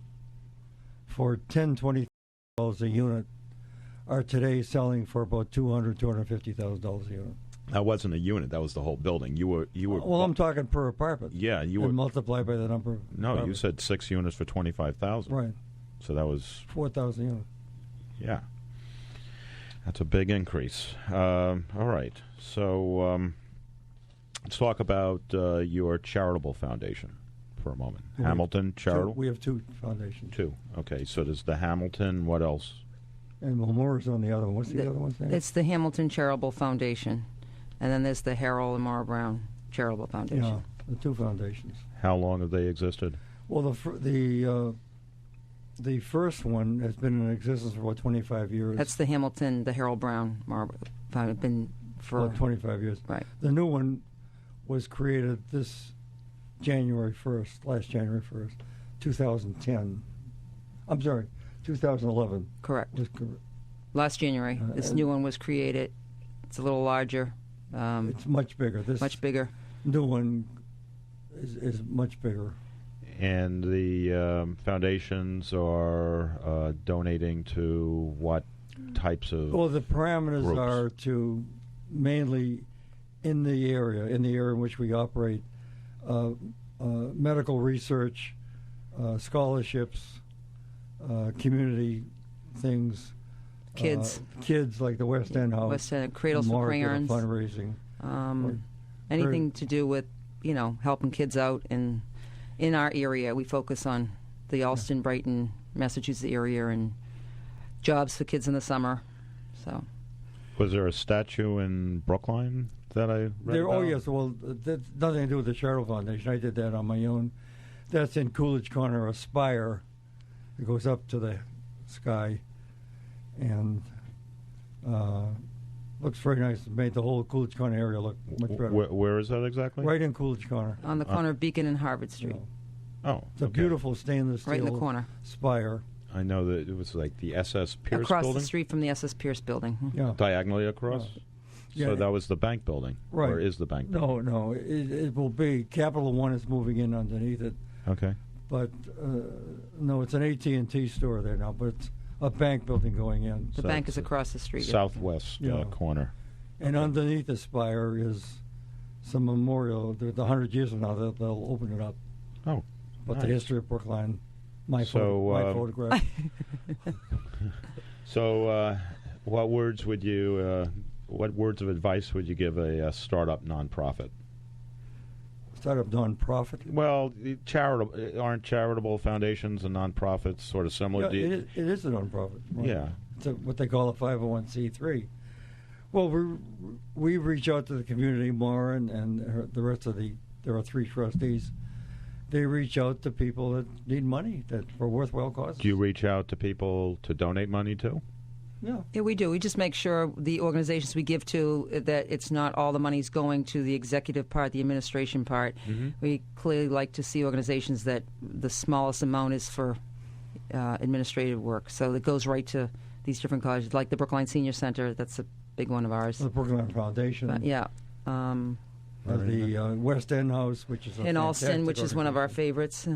for $10,000, $20,000 a unit are today selling for about $200,000, $250,000 a unit. That wasn't a unit. That was the whole building. You were. Well, I'm talking per apartment. Yeah, you were. Multiply by the number. No, you said 6 units for $25,000. Right. So that was 4,000 units. Yeah, that's a big increase. All right. So let's talk about your charitable foundation for a moment. Hamilton Charitable. We have 2 foundations. 2. Okay. So there's the Hamilton. What else? And Moore's on the other one. What's the other one's name? It's the Hamilton Charitable Foundation. And then there's the Harold and Mara Brown charitable foundation. Yeah, the two foundations. How long have they existed? Well, the first one has been in existence for about 25 years. That's the Hamilton, the Harold Brown been for about 25 years. Right. The new one was created last January 1st, 2010. I'm sorry, 2011. Correct. Was correct. Last January. This new one was created. It's a little larger. It's much bigger. This much bigger. New one is much bigger. And the foundations are donating to what types of Well, the parameters groups? are to mainly in the area in which we operate, medical research, scholarships, community things. Kids. Kids like the West End House. West End, Cradles for Crayons. Fundraising. Anything to do with, helping kids out in our area. We focus on the Allston, Brighton, Massachusetts area and jobs for kids in the summer. So, was there a statue in Brookline that I read about? Oh, yes. Well, that's nothing to do with the Charitable Foundation. I did that on my own. That's in Coolidge Corner, a spire that goes up to the sky. And looks very nice. It made the whole Coolidge Corner area look much better. Where is that exactly? Right in Coolidge Corner. on the corner of Beacon and Harvard Street. Oh, It's a beautiful stainless steel Right in the corner. spire. I know that it was like the SS Pierce Across building? the street from the SS Pierce building. Yeah. Diagonally across? Yeah. So that was the bank building? Right. Or is the bank building? No. It will be. Capital One is moving in underneath it. Okay. But, no, it's an AT&T store there now, but it's a bank building going in. The bank is across the street. Southwest corner. And underneath the spire is some memorial. The 100 years from now, they'll open it up. Oh, But nice. the history of Brookline, my photograph. So, what words would you? What words of advice would you give a startup nonprofit? Startup nonprofit? Well, aren't charitable foundations and nonprofits sort of similar? Yeah, it is a nonprofit. Right? Yeah. It's what they call a 501c3. Well, we reach out to the community more, and the rest of there are 3 trustees. They reach out to people that need money for worthwhile causes. Do you reach out to people to donate money to? Yeah, we do. We just make sure the organizations we give to that it's not all the money's going to the executive part, the administration part. Mm-hmm. We clearly like to see organizations that the smallest amount is for administrative work. So it goes right to these different colleges, like the Brookline Senior Center. That's a big one of ours. The Brookline Foundation. Yeah. The West End House, which is in Allston, which is one of our favorites.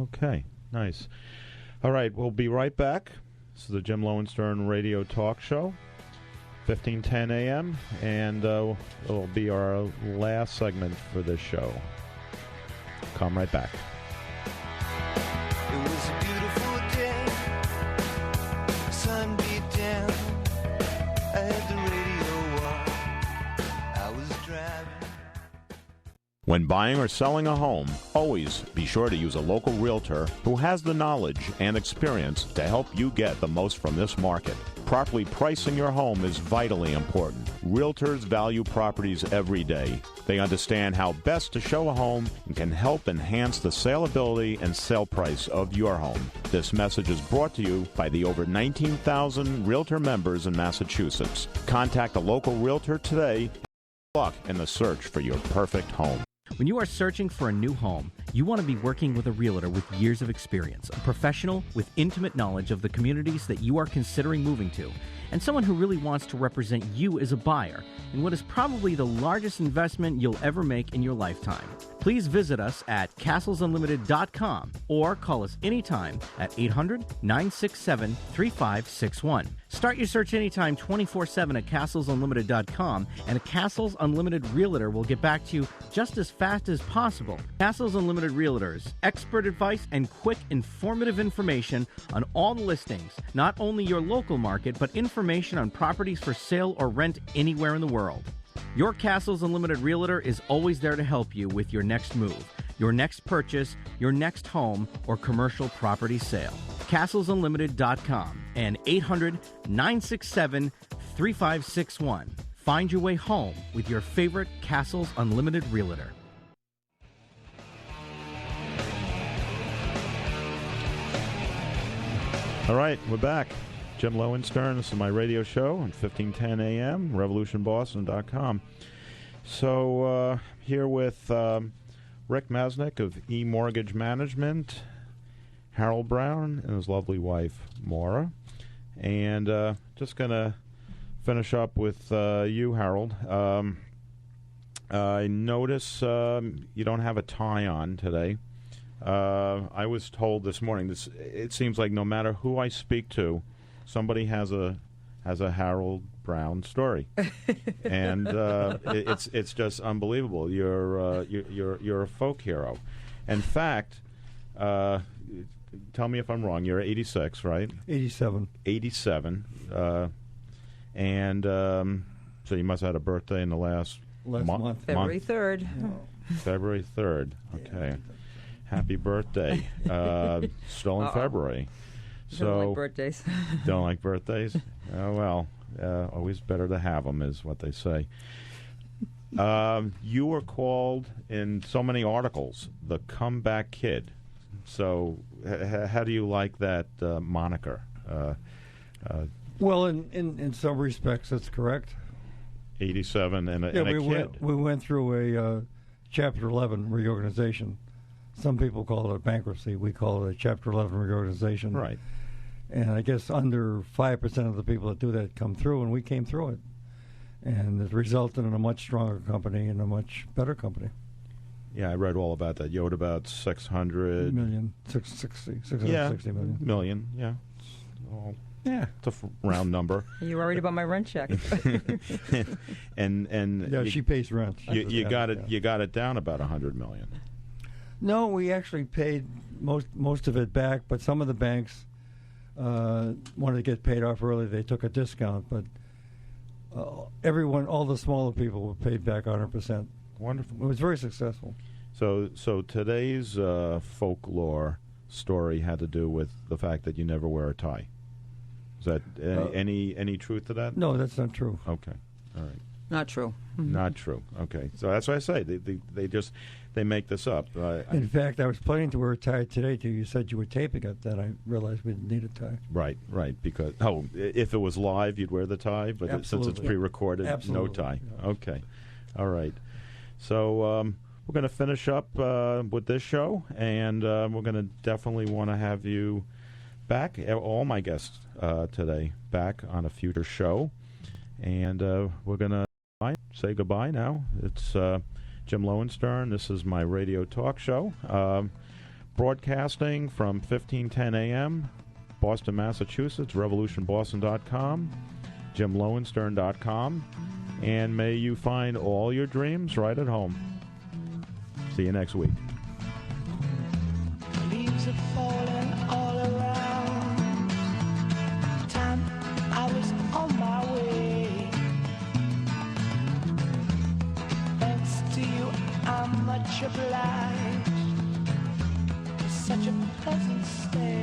Okay, nice. All right, we'll be right back. This is the Jim Lowenstern Radio Talk Show, 1510 a.m., and it'll be our last segment for this show. Come right back. It was a beautiful day, sun beat down, I had the radio on, I was driving. When buying or selling a home, always be sure to use a local realtor who has the knowledge and experience to help you get the most from this market. Properly pricing your home is vitally important. Realtors value properties every day. They understand how best to show a home and can help enhance the saleability and sale price of your home. This message is brought to you by the over 19,000 realtor members in Massachusetts. Contact a local realtor today. Good luck in the search for your perfect home. When you are searching for a new home, you want to be working with a realtor with years of experience, a professional with intimate knowledge of the communities that you are considering moving to, and someone who really wants to represent you as a buyer in what is probably the largest investment you'll ever make in your lifetime. Please visit us at castlesunlimited.com or call us anytime at 800-967-3561. Start your search anytime 24/7 at castlesunlimited.com, and a Castles Unlimited Realtor will get back to you just as fast as possible. Castles Unlimited Realtors, expert advice and quick, informative information on all the listings, not only your local market, but information on properties for sale or rent anywhere in the world. Your Castles Unlimited Realtor is always there to help you with your next move, your next purchase, your next home, or commercial property sale. CastlesUnlimited.com and 800-967-3561. Find your way home with your favorite Castles Unlimited realtor. All right, we're back. Jim Lowenstern. This is my radio show on 1510 AM, revolutionboston.com. So here with Rick Masnick of eMortgage Management, Harold Brown, and his lovely wife, Maura. And just going to finish up with you, Harold. I notice you don't have a tie on today. I was told this morning, it seems like no matter who I speak to, somebody has a Harold Brown story, and it's just unbelievable. You're a folk hero. In fact, tell me if I'm wrong. You're 86, right? 87. 87, and so you must have had a birthday in the last month. February 3rd. February 3rd. Okay. Yeah. Happy birthday. Still in February. Don't like birthdays. Don't like birthdays? Oh, well, always better to have them, is what they say. You were called in so many articles the comeback kid. So how do you like that moniker? Well, in some respects, that's correct. 87 and a kid. We went through a Chapter 11 reorganization. Some people call it a bankruptcy. We call it a Chapter 11 reorganization. Right. And I guess under 5% of the people that do that come through, and we came through it. And it resulted in a much stronger company and a much better company. Yeah, I read all about that. You owed about 600 million, 660 million. Million, yeah. Yeah, it's a round number. Are you worried about my rent check? and yeah, she pays rent. You got it. You got it down about 100 million. No, we actually paid most of it back, but some of the banks wanted to get paid off early. They took a discount, but all the smaller people were paid back 100%. Wonderful. It was very successful. So today's folklore story had to do with the fact that you never wear a tie. Is that any truth to that? No, that's not true. Okay, all right. Not true. Mm-hmm. Not true. Okay, so that's what I say. They make this up. In fact, I was planning to wear a tie today till you said you were taping it. Then I realized we didn't need a tie. Right. Because if it was live, you'd wear the tie. But since it's pre-recorded, no tie. Yeah. Okay, all right. So we're going to finish up with this show, and we're going to definitely want to have you back. All my guests today back on a future show, and we're going to say goodbye now. It's Jim Lowenstern. This is my radio talk show, broadcasting from 1510 AM, Boston, Massachusetts, revolutionboston.com, jimlowenstern.com, and may you find all your dreams right at home. See you next week. Leaves are falling all around. Time I was on my way. Thanks to you, I'm much obliged. Such a pleasant stay.